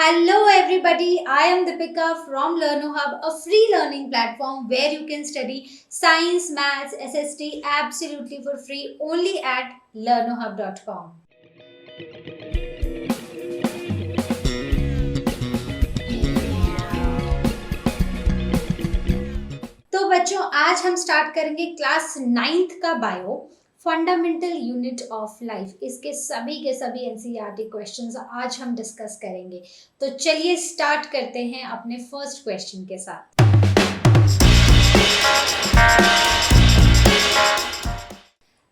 Hello everybody, I am Deepika from LearnoHub, a free learning platform where you can study science, maths, SST absolutely for free only at learnohub.com. तो बच्चों आज हम start करेंगे class 9th का bio fundamental unit of life. इसके सभी के सभी एनसीईआरटी क्वेश्चंस आज हम डिस्कस करेंगे। तो चलिए स्टार्ट करते हैं अपने फर्स्ट क्वेश्चन के साथ।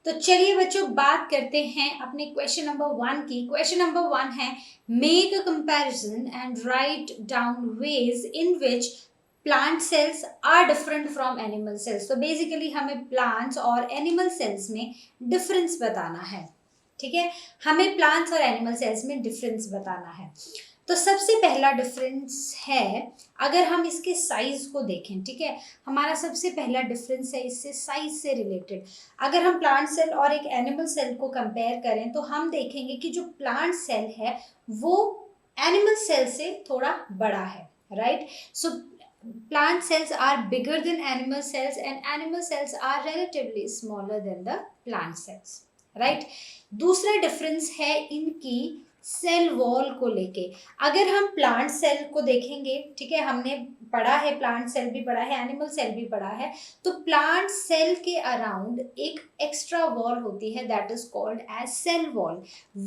तो चलिए बच्चों बात करते हैं अपने क्वेश्चन नंबर 1 की। क्वेश्चन नंबर 1 है make a comparison and write down ways in which plant cells are different from animal cells. तो बेसिकली हमें प्लांट्स और एनिमल सेल्स में डिफरेंस बताना है। ठीक है, हमें प्लांट्स और एनिमल सेल्स में डिफरेंस बताना है। तो सबसे पहला डिफरेंस है, अगर हम इसके साइज को देखें, ठीक है, हमारा सबसे पहला डिफरेंस है इससे साइज से रिलेटेड। अगर हम प्लांट सेल और एक एनिमल सेल को कंपेयर करें तो हम देखेंगे कि जो प्लांट सेल है वो एनिमल सेल से थोड़ा बड़ा है, right. So plant cells are bigger than animal cells and animal cells are relatively smaller than the plant cells, right। दूसरा डिफरेंस है इनकी सेल वॉल को लेके। अगर हम प्लांट सेल को देखेंगे, ठीक है, हमने पढ़ा है प्लांट सेल भी पढ़ा है, एनिमल सेल भी पढ़ा है, तो प्लांट सेल के अराउंड एक एक्स्ट्रा वॉल होती है that is called as cell wall.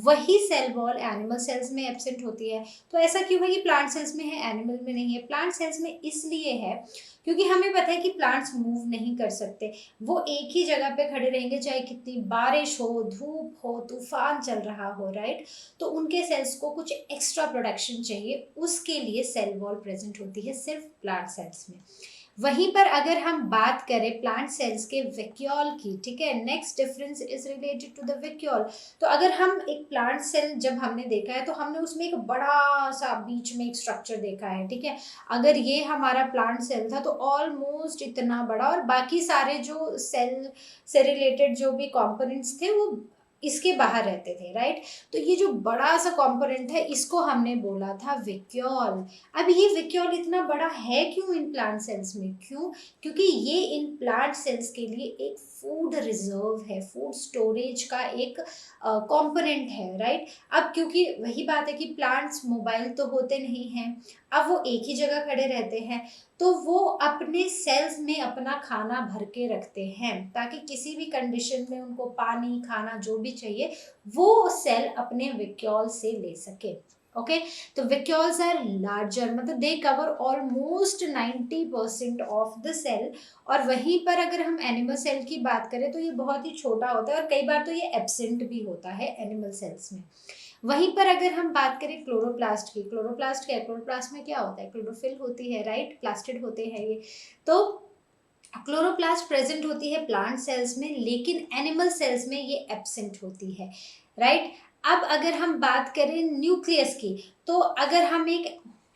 वही सेल वॉल एनिमल सेल्स में एब्सेंट होती है। तो ऐसा क्यों है कि प्लांट सेल्स में है एनिमल में नहीं है? प्लांट सेल्स में इसलिए है क्योंकि हमें पता है कि प्लांट्स मूव नहीं कर सकते, वो एक ही जगह पे खड़े रहेंगे चाहे कितनी बारिश हो, धूप हो, तूफान चल रहा हो, राइट। तो उनके सेल्स को कुछ एक्स्ट्रा प्रोटेक्शन चाहिए, उसके लिए सेल वॉल प्रेजेंट होती है सिर्फ प्लांट सेल्स में। वहीं पर अगर हम बात करें प्लांट सेल्स के वैक्यूल की, ठीक है, next difference is related to the vacuole. तो अगर हम एक प्लांट सेल जब हमने देखा है तो हमने उसमें एक बड़ा सा बीच में एक स्ट्रक्चर देखा है, ठीक है। अगर ये हमारा प्लांट सेल था तो ऑलमोस्ट इतना बड़ा, और बाकी सारे जो सेल से रिलेटेड जो भी कंपोनेंट्स थे वो इसके बाहर रहते थे, राइट। तो ये जो बड़ा सा कंपोनेंट है इसको हमने बोला था वैक्यूल। अब ये वैक्यूल इतना बड़ा है क्यों इन प्लांट सेल्स में? क्यों? क्योंकि ये इन प्लांट सेल्स के लिए एक फूड रिजर्व है, फूड स्टोरेज का एक कंपोनेंट है, राइट। अब क्योंकि वही बात है कि प्लांट्स मोबाइल तो होते नहीं हैं, अब वो एक ही जगह खड़े रहते हैं, तो वो अपने सेल्स में अपना खाना भर के रखते हैं ताकि किसी भी कंडीशन में उनको पानी, खाना जो भी चाहिए वो सेल अपने वैक्यूल से ले सके। ओके, तो वैक्यूल्स आर लार्जर, मतलब they cover almost 90% of the cell. और वहीं पर अगर हम एनिमल सेल की बात करें तो ये बहुत ही छोटा होता है और कई बार तो ये एब्सेंट भी होता है एनिमल सेल्स में। वहीं पर अगर हम बात करें क्लोरोप्लास्ट की, क्लोरोप्लास्ट क्या है? क्लोरोप्लास्ट में क्या होता है? क्लोरोफिल होती है, राइट, प्लास्टिड होते हैं ये। तो क्लोरोप्लास्ट प्रेजेंट होती है प्लांट सेल्स में, लेकिन एनिमल सेल्स में ये एब्सेंट होती है, राइट। अब अगर हम बात करें न्यूक्लियस की, तो अगर हम एक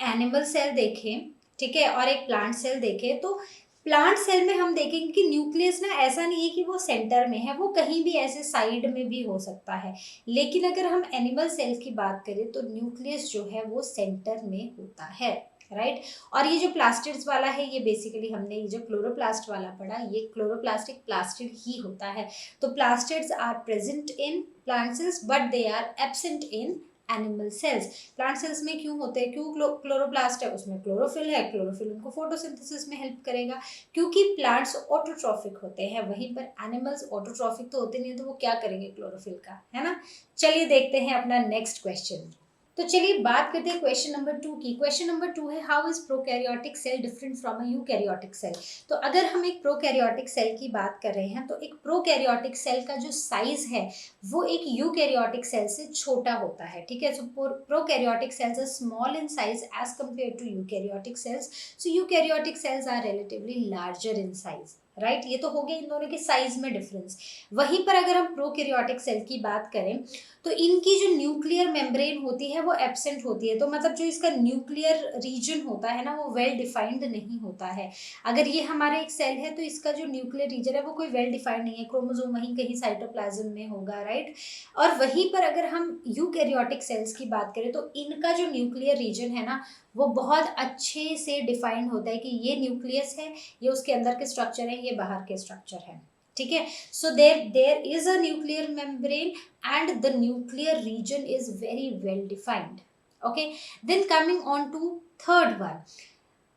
एनिमल सेल देखें, ठीक है, और एक प्लांट सेल देखें, तो प्लांट सेल में हम देखेंगे कि न्यूक्लियस ना ऐसा नहीं है कि वो सेंटर में है, वो कहीं भी ऐसे साइड में भी हो सकता है। लेकिन अगर हम एनिमल सेल की बात करें तो न्यूक्लियस जो है वो सेंटर में होता है, राइट। और ये जो प्लास्टिड्स वाला है ये बेसिकली हमने ये जो क्लोरोप्लास्ट वाला पढ़ा, ये क्लोरोप्लास्टिक प्लास्टिड ही होता है। तो plastids are present in plant cells but they are absent in animal cells. Plant cells में क्यों होते हैं? क्यों? क्लोरोप्लास्ट है, उसमें क्लोरोफिल है, क्लोरोफिल उनको फोटोसिंथेसिस में हेल्प करेगा, क्योंकि प्लांट्स ऑटोट्रॉफिक होते हैं। वहीं पर एनिमल्स ऑटोट्रॉफिक तो होते नहीं, तो वो क्या करेंगे क्लोरोफिल का, है ना। चलिए देखते हैं अपना नेक्स्ट क्वेश्चन। तो चलिए बात करते हैं क्वेश्चन नंबर 2 की। क्वेश्चन नंबर 2 है how is prokaryotic cell different from a eukaryotic cell. तो अगर हम एक प्रोकैरियोटिक सेल की बात कर रहे हैं तो एक प्रोकैरियोटिक सेल का जो साइज है वो एक यूकैरियोटिक सेल से छोटा होता है, ठीक है। So prokaryotic cells are small in size as compare to eukaryotic cells. So eukaryotic cells are relatively larger in size, right. ये तो हो गया इन दोनों के साइज में डिफरेंस। वहीं पर अगर हम प्रोकैरियोटिक सेल की बात करें तो इनकी जो न्यूक्लियर मेम्ब्रेन होती है वो एब्सेंट होती है, तो मतलब जो इसका न्यूक्लियर रीजन होता है ना वो वेल डिफाइंड नहीं होता है। अगर ये हमारा एक सेल है तो इसका जो न्यूक्लियर रीजन है वो कोई वेल डिफाइंड नहीं है, क्रोमोसोम वहीं कहीं साइटोप्लाज्म में होगा, राइट। और वहीं पर अगर हम यूकैरियोटिक सेल्स की बात करें तो इनका जो न्यूक्लियर रीजन है ना वो बहुत अच्छे से डिफाइंड होता है कि ये न्यूक्लियस है, ये उसके अंदर के स्ट्रक्चर है, ये बाहर के स्ट्रक्चर है, ठीक है। So there is a nuclear membrane and the nuclear region is very well defined. Okay, then coming on to third one,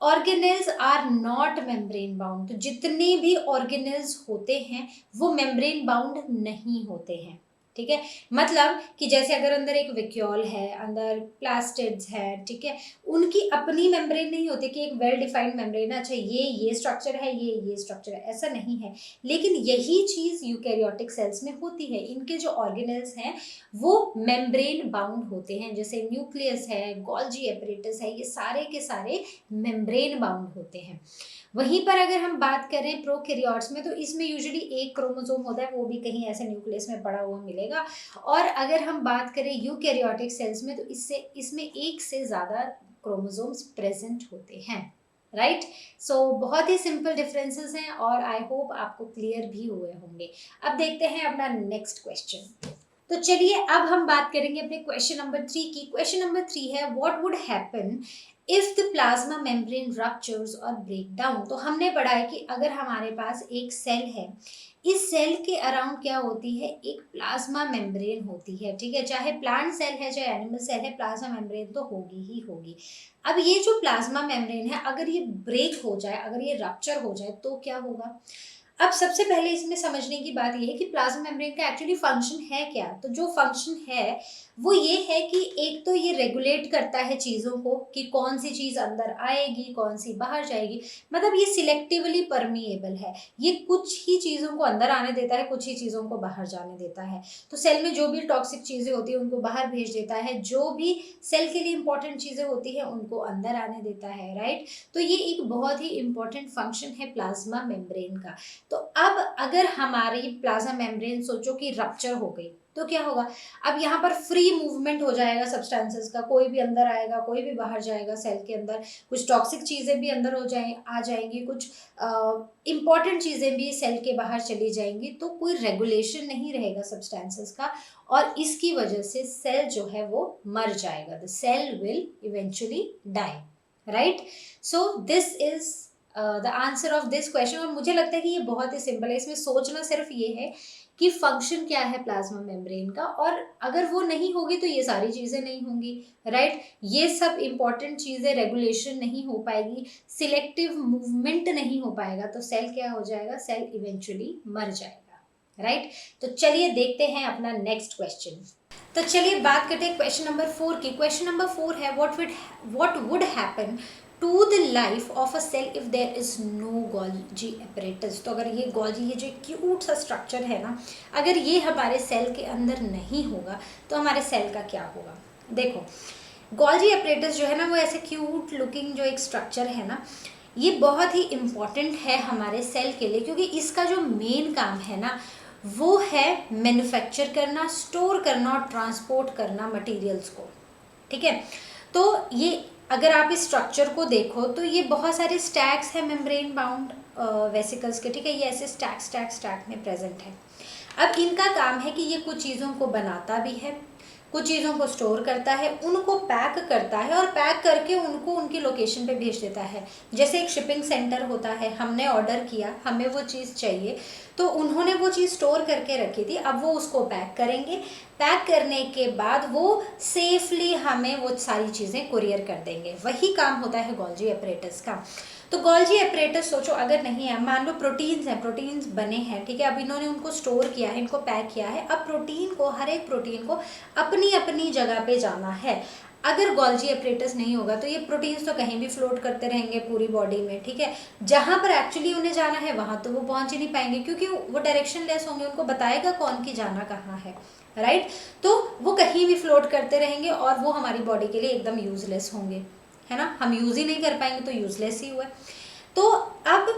organelles are not membrane bound. तो जितने भी ऑर्गेनेल्स होते हैं वो मेम्ब्रेन बाउंड नहीं होते हैं, ठीक है। मतलब कि जैसे अगर अंदर एक विक्यूल है, अंदर प्लास्टिड्स है, ठीक है, उनकी अपनी मेम्ब्रेन नहीं होती कि एक वेल डिफाइंड मेम्ब्रेन है, अच्छा ये स्ट्रक्चर है, ये स्ट्रक्चर है, ऐसा नहीं है। लेकिन यही चीज यूकैरियोटिक सेल्स में होती है, इनके जो ऑर्गेनेल्स हैं वो मेम्ब्रेन बाउंड होते हैं, जैसे न्यूक्लियस है, गोल्जी एपरेटस है, ये सारे के सारे मेम्ब्रेन बाउंड होते हैं। वहीं पर अगर हम बात करें प्रोकैरियोट्स में तो इसमें यूजुअली एक क्रोमोसोम होता है, वो भी कहीं ऐसे न्यूक्लियस में पड़ा हुआ मिलेगा। और अगर हम बात करें यूकैरियोटिक सेल्स में तो इसमें एक से ज़्यादा क्रोमोसोम्स प्रेजेंट होते हैं, राइट। सो बहुत ही सिंपल डिफरेंसेस हैं और आई होप आपको क्लियर भी हुए होंगे। अब देखते हैं अपना नेक्स्ट क्वेश्चन। तो चलिए अब हम बात करेंगे अपने क्वेश्चन नंबर 3 की। क्वेश्चन नंबर 3 है what would happen if the plasma membrane ruptures और ब्रेक डाउन। तो हमने पढ़ा है कि अगर हमारे पास एक सेल है, इस सेल के अराउंड क्या होती है, एक प्लाज्मा मेम्ब्रेन होती है, ठीक है। चाहे प्लांट सेल है चाहे एनिमल सेल है, प्लाज्मा मेम्ब्रेन तो होगी ही होगी। अब ये जो प्लाज्मा मेम्ब्रेन है अगर ये ब्रेक हो जाए, अगर ये रप्चर हो जाए तो क्या होगा। अब सबसे पहले इसमें समझने की बात यह है कि प्लाज्मा मेम्ब्रेन का एक्चुअली फंक्शन है क्या। तो जो फंक्शन है वो ये है कि एक तो ये रेगुलेट करता है चीज़ों को कि कौन सी चीज़ अंदर आएगी कौन सी बाहर जाएगी, मतलब ये सिलेक्टिवली परमिएबल है, ये कुछ ही चीज़ों को अंदर आने देता है, कुछ ही चीज़ों को बाहर जाने देता है। तो सेल में जो भी टॉक्सिक चीज़ें होती हैं उनको बाहर भेज देता है, जो भी सेल के लिए इंपॉर्टेंट चीज़ें होती हैं उनको अंदर आने देता है, राइट। तो ये एक बहुत ही इंपॉर्टेंट फंक्शन है प्लाज्मा मेम्ब्रेन का। तो अब अगर हमारी प्लाज्मा मेम्ब्रेन सोचो कि रप्चर हो गई तो क्या होगा, अब यहाँ पर फ्री मूवमेंट हो जाएगा सब्सटेंसेस का, कोई भी अंदर आएगा कोई भी बाहर जाएगा सेल के अंदर, कुछ टॉक्सिक चीज़ें भी अंदर आ जाएंगी, कुछ इम्पॉर्टेंट चीज़ें भी सेल के बाहर चली जाएंगी, तो कोई रेगुलेशन नहीं रहेगा सब्सटेंसेस का और इसकी वजह से सेल जो है वो मर जाएगा, the cell will eventually die, right. So this is the answer of this question. और मुझे लगता है कि ये बहुत ही सिंपल है, इसमें सोचना सिर्फ ये है कि फंक्शन क्या है प्लाज्मा मेम्ब्रेन का, और अगर वो नहीं होगी तो ये सारी चीज़ें नहीं होंगी, राइट। ये सब इंपॉर्टेंट चीज़ें, रेगुलेशन नहीं हो पाएगी, सिलेक्टिव मूवमेंट नहीं हो पाएगा, तो सेल क्या हो जाएगा, सेल इवेंचुअली मर जाएगा, राइट। तो चलिए देखते हैं अपना नेक्स्ट क्वेश्चन। तो चलिए बात करते हैं क्वेश्चन नंबर 4 की। क्वेश्चन नंबर 4 है what would happen to the life of a cell if there is no Golgi apparatus. तो अगर ये गोल्जी, ये जो क्यूट सा स्ट्रक्चर है ना, अगर ये हमारे सेल के अंदर नहीं होगा तो हमारे सेल का क्या होगा। देखो गोल्जी एपरेटस जो है ना वो ऐसे क्यूट लुकिंग जो एक स्ट्रक्चर है ना, ये बहुत ही इम्पॉर्टेंट है हमारे सेल के लिए, क्योंकि इसका जो मेन काम है ना वो है मैन्युफैक्चर करना, स्टोर करना और ट्रांसपोर्ट करना मटेरियल्स को, ठीक है। तो ये अगर आप इस स्ट्रक्चर को देखो तो ये बहुत सारे स्टैक्स हैं मेम्ब्रेन बाउंड वेसिकल्स के, ठीक है, ये ऐसे स्टैक में प्रेजेंट है। अब इनका काम है कि ये कुछ चीज़ों को बनाता भी है, कुछ चीज़ों को स्टोर करता है, उनको पैक करता है और पैक करके उनको उनकी लोकेशन पे भेज देता है। जैसे एक शिपिंग सेंटर होता है, हमने ऑर्डर किया, हमें वो चीज़ चाहिए, तो उन्होंने वो चीज़ स्टोर करके रखी थी, अब वो उसको पैक करेंगे, पैक करने के बाद वो सेफली हमें वो सारी चीज़ें कुरियर कर देंगे। वही काम होता है गोल्जी एपरेटस का। तो गोल्जी एपरेटस सोचो अगर नहीं है, मान लो प्रोटीन्स हैं, प्रोटीन्स बने हैं, ठीक है, अब इन्होंने उनको स्टोर किया है, इनको पैक किया है, अब प्रोटीन को, हर एक प्रोटीन को अपनी अपनी जगह पे जाना है। अगर गोल्जी एपरेटस नहीं होगा तो ये प्रोटीन्स तो कहीं भी फ्लोट करते रहेंगे पूरी बॉडी में, ठीक है, जहाँ पर एक्चुअली उन्हें जाना है वहाँ तो वो पहुँच ही नहीं पाएंगे, क्योंकि वो डायरेक्शन लेस होंगे, उनको बताएगा कौन कि जाना कहाँ है, राइट। तो वो कहीं भी फ्लोट करते रहेंगे और वो हमारी बॉडी के लिए एकदम यूजलेस होंगे, है ना, हम यूज़ ही नहीं कर पाएंगे तो यूजलेस ही हुआ। तो अब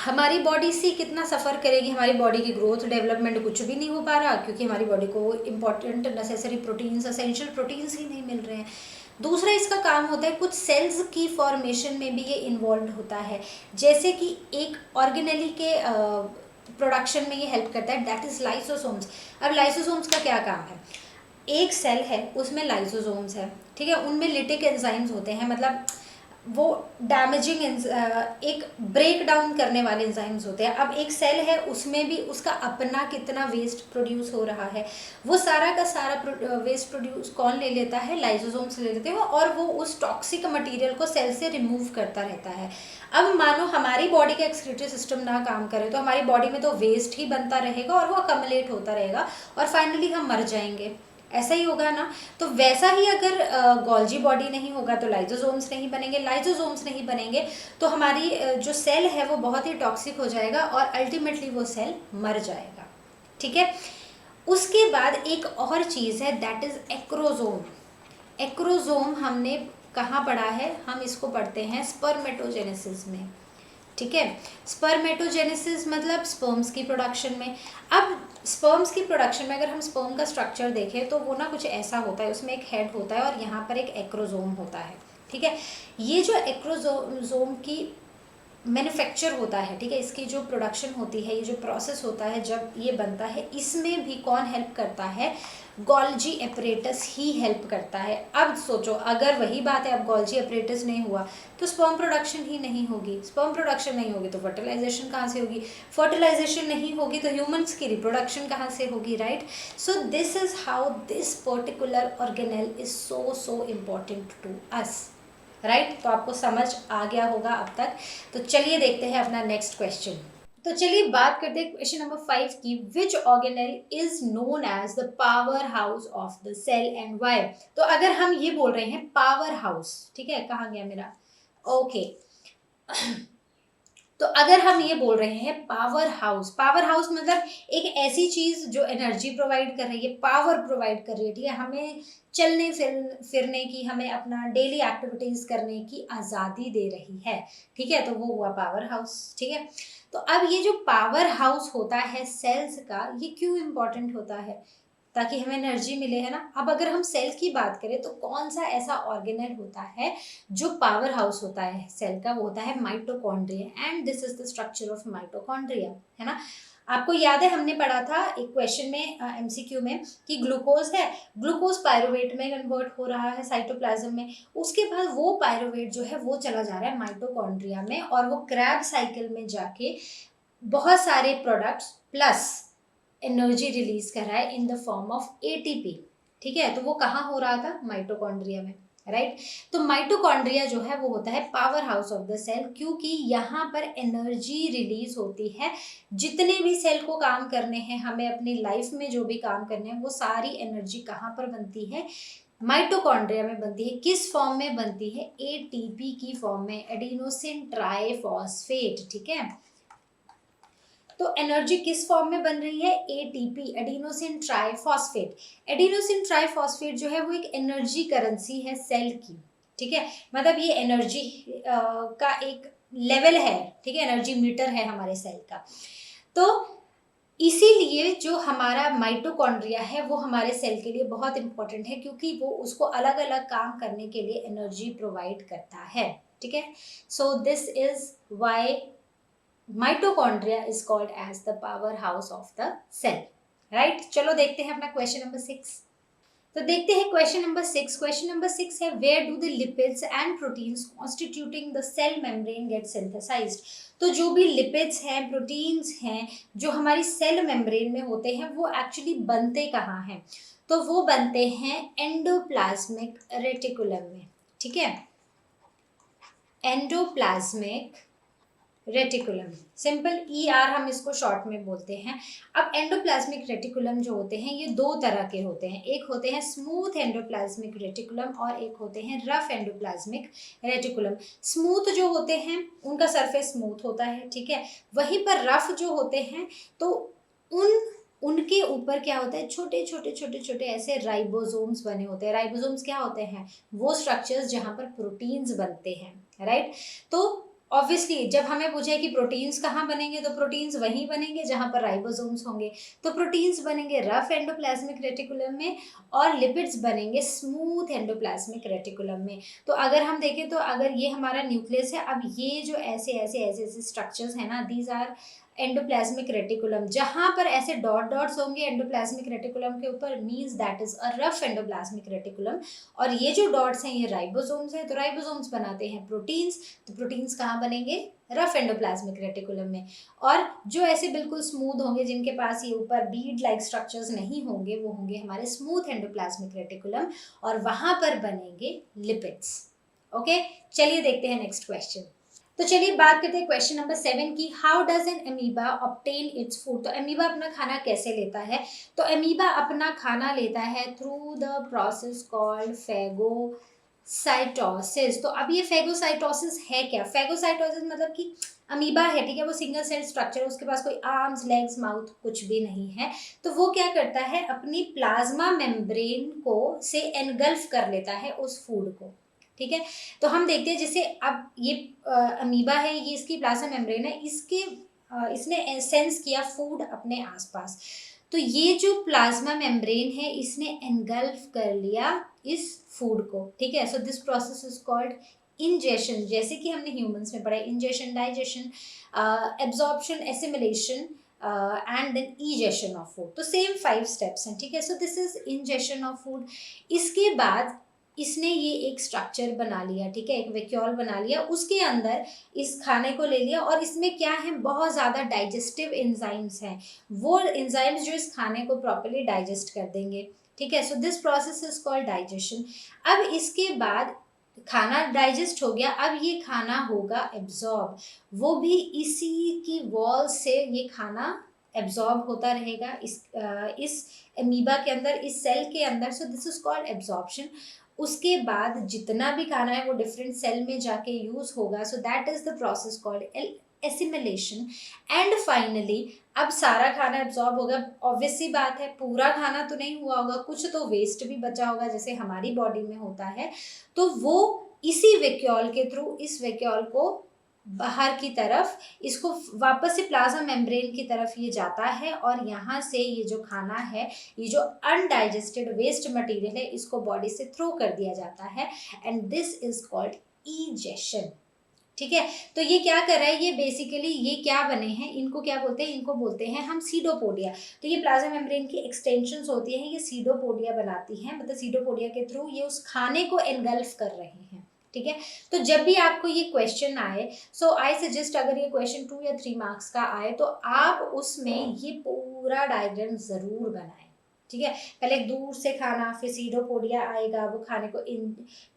हमारी बॉडी से कितना सफ़र करेगी, हमारी बॉडी की ग्रोथ डेवलपमेंट कुछ भी नहीं हो पा रहा, क्योंकि हमारी बॉडी को important necessary proteins, essential proteins ही नहीं मिल रहे हैं। दूसरा इसका काम होता है कुछ सेल्स की फॉर्मेशन में भी ये इन्वॉल्व होता है, जैसे कि एक ऑर्गेनेली के प्रोडक्शन में ये हेल्प करता है, दैट इज़ लाइसोसोम्स। अब लाइसोसोम्स का क्या काम है, एक सेल है उसमें लाइसोसोम्स है, ठीक है, उनमें लिटिक एंजाइम्स होते हैं, मतलब वो डैमेजिंग एक ब्रेक डाउन करने वाले एंजाइम्स होते हैं। अब एक सेल है उसमें भी उसका अपना कितना वेस्ट प्रोड्यूस हो रहा है, वो सारा का सारा वेस्ट प्रोड्यूस कौन ले लेता है, लाइसोसोम्स ले लेते हैं, और वो उस टॉक्सिक मटेरियल को सेल से रिमूव करता रहता है। अब मानो हमारी बॉडी का एक्सक्रीटरी सिस्टम ना काम करे तो हमारी बॉडी में तो वेस्ट ही बनता रहेगा और वो अकमलेट होता रहेगा और फाइनली हम मर जाएंगे, ऐसा ही होगा ना। तो वैसा ही अगर गोल्जी बॉडी नहीं होगा तो लाइसोसोम्स नहीं बनेंगे, लाइसोसोम्स नहीं बनेंगे तो हमारी जो सेल है वो बहुत ही टॉक्सिक हो जाएगा और अल्टीमेटली वो सेल मर जाएगा, ठीक है। उसके बाद एक और चीज़ है, दैट इज़ एक्रोजोम। एक्रोजोम हमने कहाँ पढ़ा है, हम इसको पढ़ते हैं स्पर्मेटोजेनेसिस में, ठीक है। स्पर्मेटोजेनेसिस मतलब स्पर्म्स की प्रोडक्शन में। अब स्पर्म्स की प्रोडक्शन में अगर हम स्पर्म का स्ट्रक्चर देखें तो वो ना कुछ ऐसा होता है, उसमें एक हेड होता है और यहाँ पर एक एक्रोजोम होता है, ठीक है। ये जो एक्रोजोम की मैन्युफैक्चर होता है, ठीक है, इसकी जो प्रोडक्शन होती है, ये जो प्रोसेस होता है जब ये बनता है, इसमें भी कौन हेल्प करता है, गोल्जी एपरेटस ही हेल्प करता है। अब सोचो अगर वही बात है, अब गोल्जी एपरेटस नहीं हुआ तो स्पर्म प्रोडक्शन ही नहीं होगी, स्पर्म प्रोडक्शन नहीं होगी तो फर्टिलाइजेशन कहाँ से होगी, फर्टिलाइजेशन नहीं होगी तो ह्यूमंस की रिप्रोडक्शन कहाँ से होगी, right. So this is how this particular organelle is so important to us, right. तो आपको समझ आ गया होगा अब तक। तो चलिए देखते हैं अपना नेक्स्ट क्वेश्चन। तो चलिए बात करते हैं क्वेश्चन नंबर 5 की, which organelle is known as the power house of the cell and why. तो अगर हम ये बोल रहे हैं पावर हाउस, ठीक है, कहाँ गया मेरा, ओके तो अगर हम ये बोल रहे हैं पावर हाउस, पावर हाउस मतलब एक ऐसी चीज जो एनर्जी प्रोवाइड कर रही है, पावर प्रोवाइड कर रही है, ठीक है, हमें चलने फिरने की, हमें अपना डेली एक्टिविटीज करने की आज़ादी दे रही है, ठीक है, तो वो हुआ पावर हाउस, ठीक है। तो अब ये जो पावर हाउस होता है सेल्स का, ये क्यों इम्पोर्टेंट होता है, ताकि हमें एनर्जी मिले, है ना। अब अगर हम सेल की बात करें तो कौन सा ऐसा ऑर्गेनेल होता है जो पावर हाउस होता है सेल का, वो होता है mitochondria, and this is the structure of mitochondria, है ना। आपको याद है हमने पढ़ा था एक क्वेश्चन में एमसीक्यू में कि ग्लूकोज है, ग्लूकोज पायरुवेट में कन्वर्ट हो रहा है साइटोप्लाज्म में, उसके बाद वो पायरुवेट जो है वो चला जा रहा है माइटोकॉन्ड्रिया में और वो क्रैब साइकिल में जाके बहुत सारे प्रोडक्ट्स प्लस एनर्जी रिलीज कर रहा है in the form of ATP, ठीक है। तो वो कहाँ हो रहा था, माइटोकॉन्ड्रिया में, राइट। तो माइटोकॉन्ड्रिया जो है वो होता है power house of the cell, क्योंकि यहाँ पर एनर्जी रिलीज होती है, जितने भी सेल को काम करने हैं, हमें अपनी लाइफ में जो भी काम करने हैं, वो सारी एनर्जी कहाँ पर बनती है, माइटोकॉन्ड्रिया में बनती है। किस फॉर्म में बनती है, एटीपी की फॉर्म में, एडिनोसिन ट्राइफॉस्फेट, ठीक है। तो एनर्जी किस फॉर्म में बन रही है, ATP, adenosine triphosphate. Adenosine triphosphate जो है वो एक एनर्जी करेंसी है सेल की, ठीक है, मतलब ये एनर्जी का एक लेवल है, ठीक है, एनर्जी मीटर है हमारे सेल का। तो इसीलिए जो हमारा माइटोकॉन्ड्रिया है वो हमारे सेल के लिए बहुत इंपॉर्टेंट है, क्योंकि वो उसको अलग अलग काम करने के लिए एनर्जी प्रोवाइड करता है, ठीक है। So this is why mitochondria is called as the power house of the cell, right. चलो देखते हैं अपना क्वेश्चन नंबर 6। तो देखते हैं क्वेश्चन नंबर 6। क्वेश्चन नंबर 6 है, where do the lipids and proteins constituting the cell membrane get synthesised. तो जो भी लिपिड्स हैं, प्रोटीन्स हैं, जो हमारी सेल मेम्ब्रेन में होते हैं, वो एक्चुअली बनते कहाँ हैं, तो वो बनते हैं एंडोप्लाज्मिक रेटिकुलम में, ठीक है, एंडोप्लाज्मिक रेटिकुलम, सिंपल ER हम इसको शॉर्ट में बोलते हैं। अब एंडोप्लाज्मिक रेटिकुलम जो होते हैं ये दो तरह के होते हैं, एक होते हैं स्मूथ एंडोप्लाज्मिक रेटिकुलम और एक होते हैं रफ एंडोप्लाज्मिक रेटिकुलम। स्मूथ जो होते हैं उनका सरफेस स्मूथ होता है, ठीक है, वहीं पर रफ जो होते हैं तो उनके ऊपर क्या होता है, छोटे छोटे छोटे छोटे ऐसे राइबोसोम्स बने होते हैं। राइबोसोम्स क्या होते हैं, वो स्ट्रक्चर्स जहाँ पर प्रोटीन्स बनते हैं, राइट। तो ऑब्वियसली जब हमें पूछा है कि प्रोटीन्स कहाँ बनेंगे, तो प्रोटीन्स वहीं बनेंगे जहाँ पर राइबोसोम्स होंगे। तो प्रोटीन्स बनेंगे रफ एंडोप्लाज्मिक रेटिकुलम में और लिपिड्स बनेंगे स्मूथ एंडोप्लाज्मिक रेटिकुलम में। तो अगर हम देखें तो अगर ये हमारा न्यूक्लियस है, अब ये जो ऐसे ऐसे ऐसे ऐसे स्ट्रक्चर्स हैं ना, दीज आर एंडोप्लाज्मिक रेटिकुलम। जहां पर ऐसे डॉट डॉट्स होंगे एंडोप्लाज्मिक रेटिकुलम के ऊपर, means that is a rough endoplasmic reticulum. और ये जो डॉट्स हैं ये राइबोसोम्स हैं, तो राइबोसोम्स बनाते हैं प्रोटीन्स। तो प्रोटीन्स कहाँ बनेंगे? रफ एंडोप्लाज्मिक रेटिकुलम में। और जो ऐसे बिल्कुल स्मूथ होंगे, जिनके पास ये ऊपर बीड लाइक स्ट्रक्चर्स नहीं होंगे, वो होंगे हमारे स्मूथ एंडोप्लाज्मिक रेटिकुलम, और वहां पर बनेंगे लिपिड्स। ओके, चलिए देखते हैं नेक्स्ट क्वेश्चन। तो चलिए बात करते हैं क्वेश्चन नंबर 7 की। How does N amoeba obtain its food? तो अमीबा अपना खाना कैसे लेता है? तो अमीबा अपना खाना लेता है through the process called phagocytosis. तो अब ये फेगोसाइटोसिस है क्या? फेगोसाइटोसिस मतलब कि अमीबा है, ठीक है, वो सिंगल सेल स्ट्रक्चर, उसके पास कोई आर्म्स, लेग्स, माउथ कुछ भी नहीं है। तो वो क्या करता है, अपनी प्लाज्मा मेम्ब्रेन को से एनगल्फ कर लेता है उस फूड को, ठीक है। तो हम देखते हैं जैसे अब ये अमीबा है, ये इसकी प्लाज्मा मेम्ब्रेन है, इसने सेंस किया फूड अपने आसपास। तो ये जो प्लाज्मा मेम्ब्रेन है इसने एनगल्फ कर लिया इस फूड को, ठीक है। So this process is called ingestion, जैसे कि हमने ह्यूमंस में पढ़ा है, ingestion, digestion, absorption, assimilation and then egestion of food. तो सेम 5 स्टेप्स हैं, ठीक है। So this is ingestion of food. इसके बाद इसने ये एक स्ट्रक्चर बना लिया, ठीक है, एक वैक्यूल बना लिया, उसके अंदर इस खाने को ले लिया, और इसमें क्या है, बहुत ज़्यादा डाइजेस्टिव एंजाइम्स हैं, वो एंजाइम्स जो इस खाने को प्रॉपर्ली डाइजेस्ट कर देंगे, ठीक है। So this process is called digestion. अब इसके बाद खाना डाइजेस्ट हो गया, अब ये खाना होगा एब्जॉर्ब, वो भी इसी की वॉल से ये खाना एब्जॉर्ब होता रहेगा इस अमीबा के अंदर, इस सेल के अंदर। सो दिस इज कॉल्ड एब्जॉर्प्शन। उसके बाद जितना भी खाना है वो डिफरेंट सेल में जाके यूज होगा, so that is the process called assimilation. And finally अब सारा खाना एब्जॉर्ब होगा, ऑब्वियस सी बात है, पूरा खाना तो नहीं हुआ होगा, कुछ तो वेस्ट भी बचा होगा जैसे हमारी बॉडी में होता है। तो वो इसी वैक्यूल के थ्रू, इस वैक्यूल को बाहर की तरफ, इसको वापस से प्लाज्मा मेम्ब्रेन की तरफ ये जाता है, और यहाँ से ये जो खाना है, ये जो अनडाइजेस्टेड वेस्ट मटेरियल है, इसको बॉडी से थ्रो कर दिया जाता है, and this is called egestion, ठीक है। तो ये क्या कर रहा है, ये बेसिकली ये क्या बने हैं, इनको क्या बोलते हैं, इनको बोलते हैं हम सीडोपोडिया। तो ये प्लाज्मा मेम्ब्रेन की एक्सटेंशंस होती हैं, ये सीडोपोडिया बनाती हैं, मतलब सीडोपोडिया के थ्रू ये उस खाने को एनगल्फ कर रहे हैं, ठीक है। तो जब भी आपको ये क्वेश्चन आए, सो आई सजेस्ट, अगर ये क्वेश्चन 2 या 3 मार्क्स का आए, तो आप उसमें ये पूरा डायग्राम जरूर बनाएं, ठीक है। पहले दूर से खाना, फिर सीडोपोडिया आएगा, वो खाने को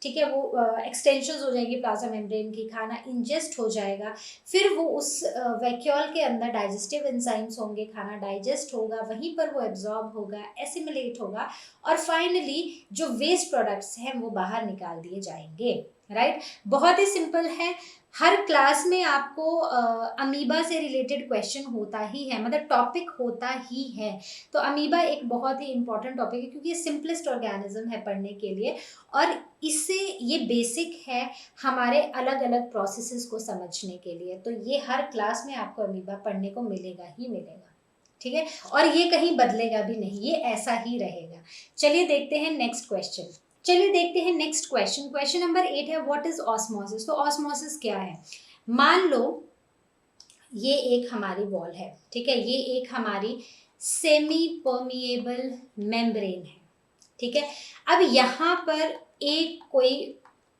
ठीक है, वो एक्सटेंशंस हो जाएगी प्लाज्मा मेम्ब्रेन की, खाना इंजेस्ट हो जाएगा, फिर वो उस वैक्यूल के अंदर डाइजेस्टिव एंजाइम्स होंगे, खाना डाइजेस्ट होगा, वहीं पर वो एब्जॉर्ब होगा, एसिमिलेट होगा, और फाइनली जो वेस्ट प्रोडक्ट्स हैं वो बाहर निकाल दिए जाएंगे, राइट। बहुत ही सिंपल है। हर क्लास में आपको अमीबा से रिलेटेड क्वेश्चन होता ही है, मतलब टॉपिक होता ही है। तो अमीबा एक बहुत ही इंपॉर्टेंट टॉपिक है, क्योंकि ये सिंपलेस्ट ऑर्गेनिज्म है पढ़ने के लिए, और इससे ये बेसिक है हमारे अलग अलग प्रोसेसेस को समझने के लिए। तो ये हर क्लास में आपको अमीबा पढ़ने को मिलेगा ही मिलेगा, ठीक है, और ये कहीं बदलेगा भी नहीं, ये ऐसा ही रहेगा। चलिए देखते हैं नेक्स्ट क्वेश्चन। चलिए देखते हैं नेक्स्ट क्वेश्चन। क्वेश्चन नंबर 8 है, व्हाट इज ऑस्मोसिस? तो ऑस्मोसिस क्या है? मान लो ये एक हमारी वॉल है, ठीक है, ये एक हमारी सेमी परमिएबल मेम्ब्रेन है, ठीक है। अब यहाँ पर एक कोई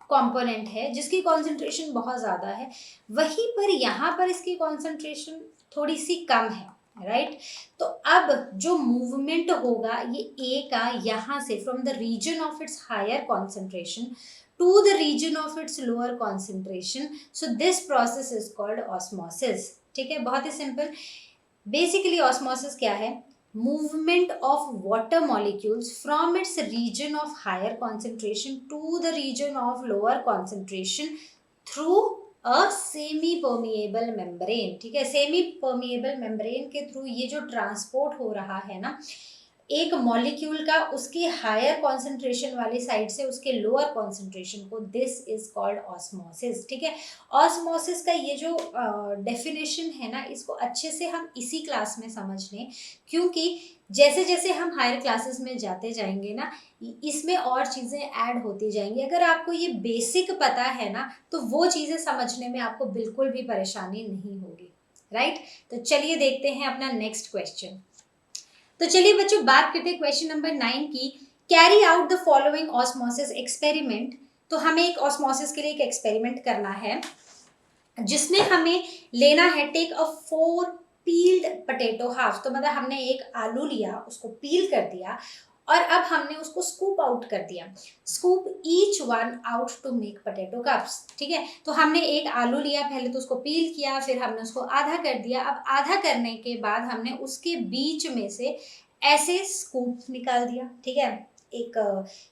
कंपोनेंट है जिसकी कॉन्सेंट्रेशन बहुत ज़्यादा है, वहीं पर यहाँ पर इसकी कॉन्सेंट्रेशन थोड़ी सी कम है, राइट। तो अब जो मूवमेंट होगा ये ए का, यहाँ से from the region of its higher concentration to the region of its lower concentration, so this process is called osmosis, ठीक है। बहुत ही सिंपल। बेसिकली ऑस्मोसिस क्या है? movement of water molecules from its region of higher concentration to the region of lower concentration through a semi permeable membrane, ठीक है। Semi permeable membrane के through ये जो ट्रांसपोर्ट हो रहा है ना, एक मॉलिक्यूल का उसकी हायर कॉन्सेंट्रेशन वाली साइड से उसके लोअर कॉन्सेंट्रेशन को, दिस इज कॉल्ड ऑस्मोसिस। ठीक है, ऑस्मोसिस का ये जो डेफिनेशन है ना, इसको अच्छे से हम इसी क्लास में समझ लें, क्योंकि जैसे जैसे हम हायर क्लासेस में जाते जाएंगे ना, इसमें और चीज़ें ऐड होती जाएंगी। अगर आपको ये बेसिक पता है ना, तो वो चीज़ें समझने में आपको बिल्कुल भी परेशानी नहीं होगी, राइट। तो चलिए देखते हैं अपना नेक्स्ट क्वेश्चन। तो चलिए बच्चों बात करते हैं क्वेश्चन नंबर 9 की। Carry out the following osmosis experiment. तो हमें एक ऑस्मोसिस के लिए एक एक्सपेरिमेंट करना है, जिसमें हमें लेना है, take a 4 peeled potato half. तो मतलब हमने एक आलू लिया, उसको पील कर दिया, और अब हमने उसको स्कूप आउट कर दिया। Scoop each one out to make potato cups. ठीक है, तो हमने एक आलू लिया, पहले तो उसको पील किया, फिर हमने उसको आधा कर दिया। अब आधा करने के बाद हमने उसके बीच में से ऐसे स्कूप निकाल दिया। ठीक है, एक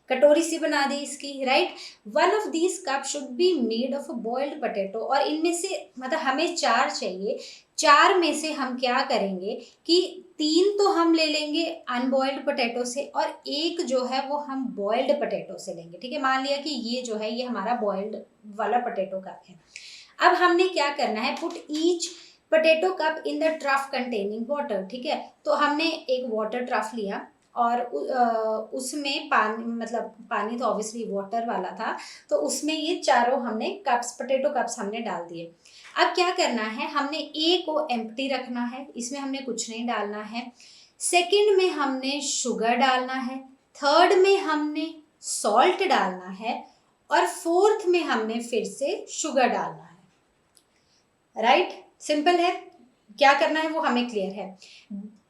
कटोरी सी बना दी इसकी, right. One of these cup should be made of a boiled potato. और इनमें से मतलब हमें 4 चाहिए, 4 में से हम क्या करेंगे कि 3 तो हम ले लेंगे अनबॉइल्ड पोटैटो से, और एक जो है वो हम बॉइल्ड पोटैटो से लेंगे। ठीक है, मान लिया कि ये जो है ये हमारा बॉइल्ड वाला पोटैटो कप है। अब हमने क्या करना है, put each potato cup in the trough containing water. ठीक है, तो हमने एक वाटर ट्रफ लिया, और उसमें पानी, मतलब पानी तो ऑब्वियसली वाटर वाला था, तो उसमें ये चारों हमने कप्स, पोटैटो कप्स हमने डाल दिए। अब क्या करना है, हमने ए को एम्प्टी रखना है, इसमें हमने कुछ नहीं डालना है। सेकंड में हमने शुगर डालना है, थर्ड में हमने सॉल्ट डालना है, और फोर्थ में हमने फिर से शुगर डालना है, राइट। सिंपल है, क्या करना है वो हमें क्लियर है।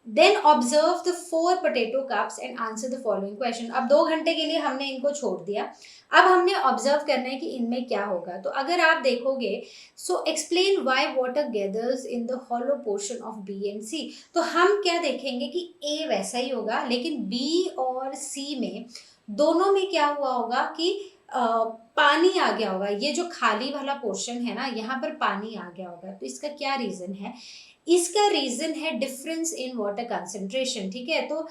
Then observe the 4 potato cups and answer the following question. अब 2 घंटे के लिए हमने इनको छोड़ दिया, अब हमने ऑब्जर्व करना है कि इनमें क्या होगा। तो अगर आप देखोगे, so explain why water gathers in the hollow portion of B and C. तो हम क्या देखेंगे कि ए वैसा ही होगा, लेकिन बी और सी में दोनों में क्या हुआ होगा कि पानी आ गया होगा। ये जो खाली वाला पोर्शन है ना, यहाँ पर पानी आ गया होगा। तो इसका क्या रीजन है, इसका रीजन है डिफरेंस इन वाटर कंसेंट्रेशन। ठीक है, तो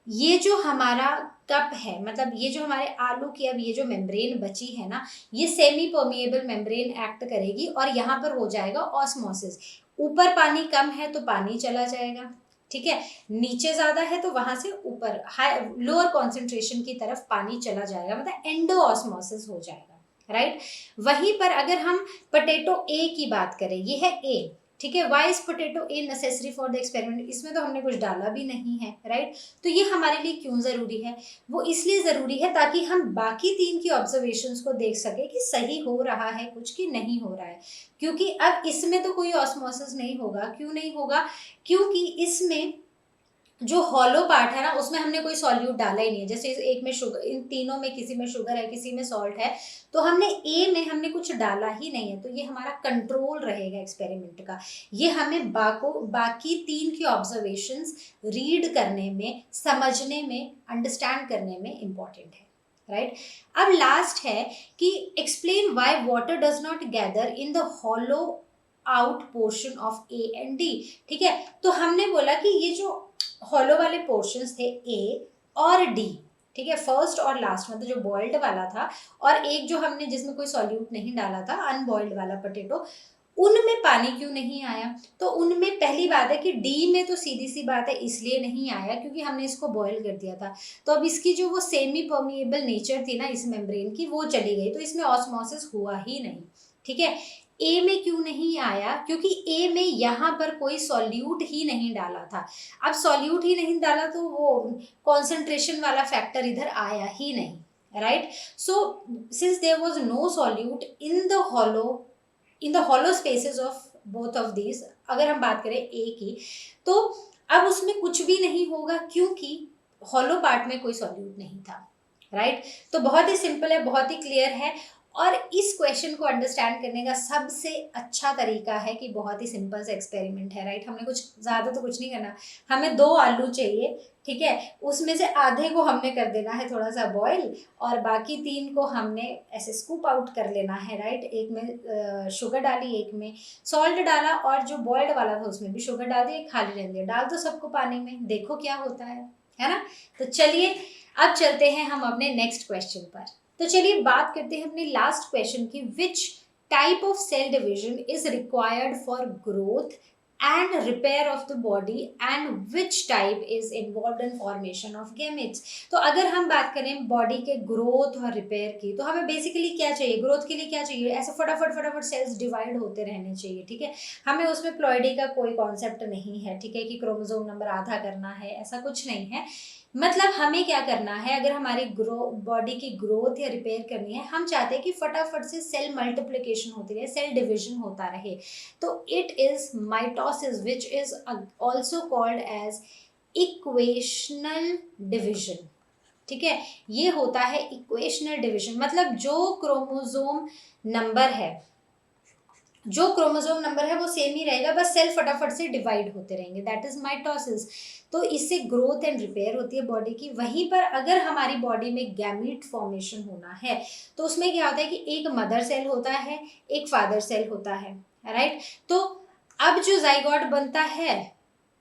ये जो हमारा कप है, मतलब ये जो हमारे आलू की अब ये जो मेम्ब्रेन बची है ना, ये सेमी परमिएबल मेम्ब्रेन एक्ट करेगी, और यहाँ पर हो जाएगा ऑस्मोसिस। ऊपर पानी कम है तो पानी चला जाएगा, ठीक है, नीचे ज्यादा है तो वहां से ऊपर हाई लोअर कॉन्सेंट्रेशन की तरफ पानी चला जाएगा, मतलब एंडो ऑस्मोसिस हो जाएगा, राइट। वहीं पर अगर हम पोटैटो ए की बात करें, ये है ए, ठीक है, why is potato A necessary for the experiment, इसमें तो हमने कुछ डाला भी नहीं है, राइट। तो ये हमारे लिए क्यों जरूरी है, वो इसलिए जरूरी है ताकि हम बाकी 3 की ऑब्जर्वेशंस को देख सके कि सही हो रहा है कुछ कि नहीं हो रहा है। क्योंकि अब इसमें तो कोई ऑस्मोसिस नहीं होगा, क्यों नहीं होगा, क्योंकि इसमें जो हॉलो पार्ट है ना, उसमें हमने कोई सॉल्यूट डाला ही नहीं है। जैसे एक में शुगर, इन तीनों में किसी में शुगर है, किसी में सॉल्ट है, तो हमने ए में हमने कुछ डाला ही नहीं है। तो ये हमारा कंट्रोल रहेगा एक्सपेरिमेंट का, ये हमें बाकी 3 की ऑब्जर्वेशंस रीड करने में, समझने में, अंडरस्टैंड करने में इंपॉर्टेंट है, राइट। अब लास्ट है कि explain why water does not gather in the hollow out portion of A and D. ठीक है, तो हमने बोला कि ये जो हॉलो वाले पोर्शंस थे ए और डी, ठीक है, फर्स्ट और लास्ट, मतलब जो बॉइल्ड वाला था, और एक जो हमने जिसमें कोई सॉल्यूट नहीं डाला था, अनबॉइल्ड वाला पोटैटो, उनमें पानी क्यों नहीं आया। तो उनमें पहली बात है कि डी में तो सीधी सी बात है इसलिए नहीं आया क्योंकि हमने इसको बॉयल कर दिया था। तो अब इसकी जो वो सेमी परमिएबल नेचर थी ना इस मेम्ब्रेन की, वो चली गई, तो इसमें ऑस्मोसिस हुआ ही नहीं। ठीक है, ए में क्यों नहीं आया, क्योंकि ए में यहाँ पर कोई सॉल्यूट ही नहीं डाला था। अब सॉल्यूट ही नहीं डाला तो वो कॉन्सेंट्रेशन वाला फैक्टर इधर आया ही नहीं, right. So since there was no solute in the hollow spaces of both of these, अगर हम बात करें ए की, तो अब उसमें कुछ भी नहीं होगा क्योंकि हॉलो पार्ट में कोई सॉल्यूट नहीं था, राइट। तो बहुत ही सिंपल है, बहुत ही क्लियर है, और इस क्वेश्चन को अंडरस्टैंड करने का सबसे अच्छा तरीका है कि बहुत ही सिंपल सा एक्सपेरिमेंट है, राइट। हमने कुछ ज़्यादा तो कुछ नहीं करना, हमें 2 आलू चाहिए, ठीक है, उसमें से आधे को हमने कर देना है थोड़ा सा बॉईल, और बाकी 3 को हमने ऐसे स्कूप आउट कर लेना है, राइट। एक में शुगर डाली, एक में सॉल्ट डाला, और जो बॉइल्ड वाला था उसमें भी शुगर डाल दी, एक खाली रहने दिया, डाल दो सबको पानी में, देखो क्या होता है है ना। तो चलिए अब चलते हैं हम अपने नेक्स्ट क्वेश्चन पर। तो चलिए बात करते हैं अपने लास्ट क्वेश्चन की, which type of cell division is required for growth and repair of the body and which type is involved in formation of gametes। तो अगर हम बात करें बॉडी के ग्रोथ और रिपेयर की, तो हमें बेसिकली क्या चाहिए, ग्रोथ के लिए क्या चाहिए, ऐसे फटाफट फटाफट सेल्स डिवाइड होते रहने चाहिए, ठीक है। हमें उसमें प्लॉइडी का कोई कॉन्सेप्ट नहीं है, ठीक है, कि क्रोमोसोम नंबर आधा करना है, ऐसा कुछ नहीं है। मतलब हमें क्या करना है, अगर हमारी बॉडी की ग्रोथ या रिपेयर करनी है, हम चाहते हैं कि फटाफट से सेल मल्टीप्लिकेशन होती रहे, सेल डिविजन होता रहे। तो it is mitosis which is also called as equational division, ठीक है। ये होता है इक्वेशनल डिविजन, मतलब जो क्रोमोसोम नंबर है वो सेम ही रहेगा, बस सेल फटाफट से डिवाइड होते रहेंगे, दैट इज माइटोसिस। तो इससे ग्रोथ एंड रिपेयर होती है बॉडी की। वहीं पर अगर हमारी बॉडी में गैमीट फॉर्मेशन होना है, तो उसमें क्या होता है कि एक मदर सेल होता है, एक फादर सेल होता है, राइट। तो अब जो जाइगोट बनता है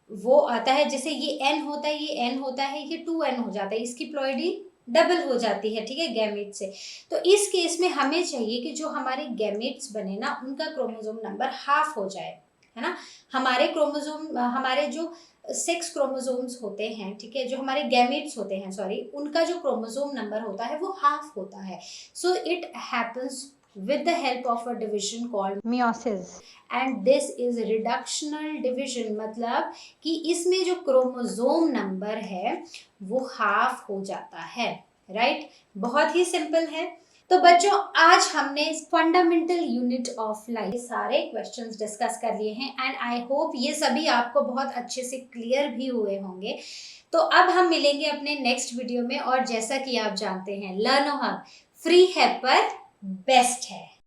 वो आता है, जैसे ये एन होता है, ये एन होता है, ये 2n हो जाता है, इसकी प्लॉइडी डबल हो जाती है, ठीक है, गैमेट से। तो इस केस में हमें चाहिए कि जो हमारे गैमेट्स बने ना, उनका क्रोमोसोम नंबर हाफ हो जाए, है ना। हमारे जो 6 क्रोमोसोम्स होते हैं, ठीक है, जो हमारे गैमेट्स होते हैं, सॉरी, उनका जो क्रोमोसोम नंबर होता है वो हाफ होता है। So it happens with the help of a division called meiosis and this is reductional division, मतलब कि इसमें जो क्रोमोसोम नंबर है वो हाफ हो जाता है, राइट। बहुत ही सिंपल है। तो बच्चों आज हमने फंडामेंटल यूनिट ऑफ लाइफ सारे क्वेश्चंस डिस्कस कर लिए हैं एंड आई होप ये सभी आपको बहुत अच्छे से क्लियर भी हुए होंगे। तो अब हम मिलेंगे अपने नेक्स्ट वीडियो में, और जैसा कि आप जानते हैं लर्नो हब फ्री है पर बेस्ट है।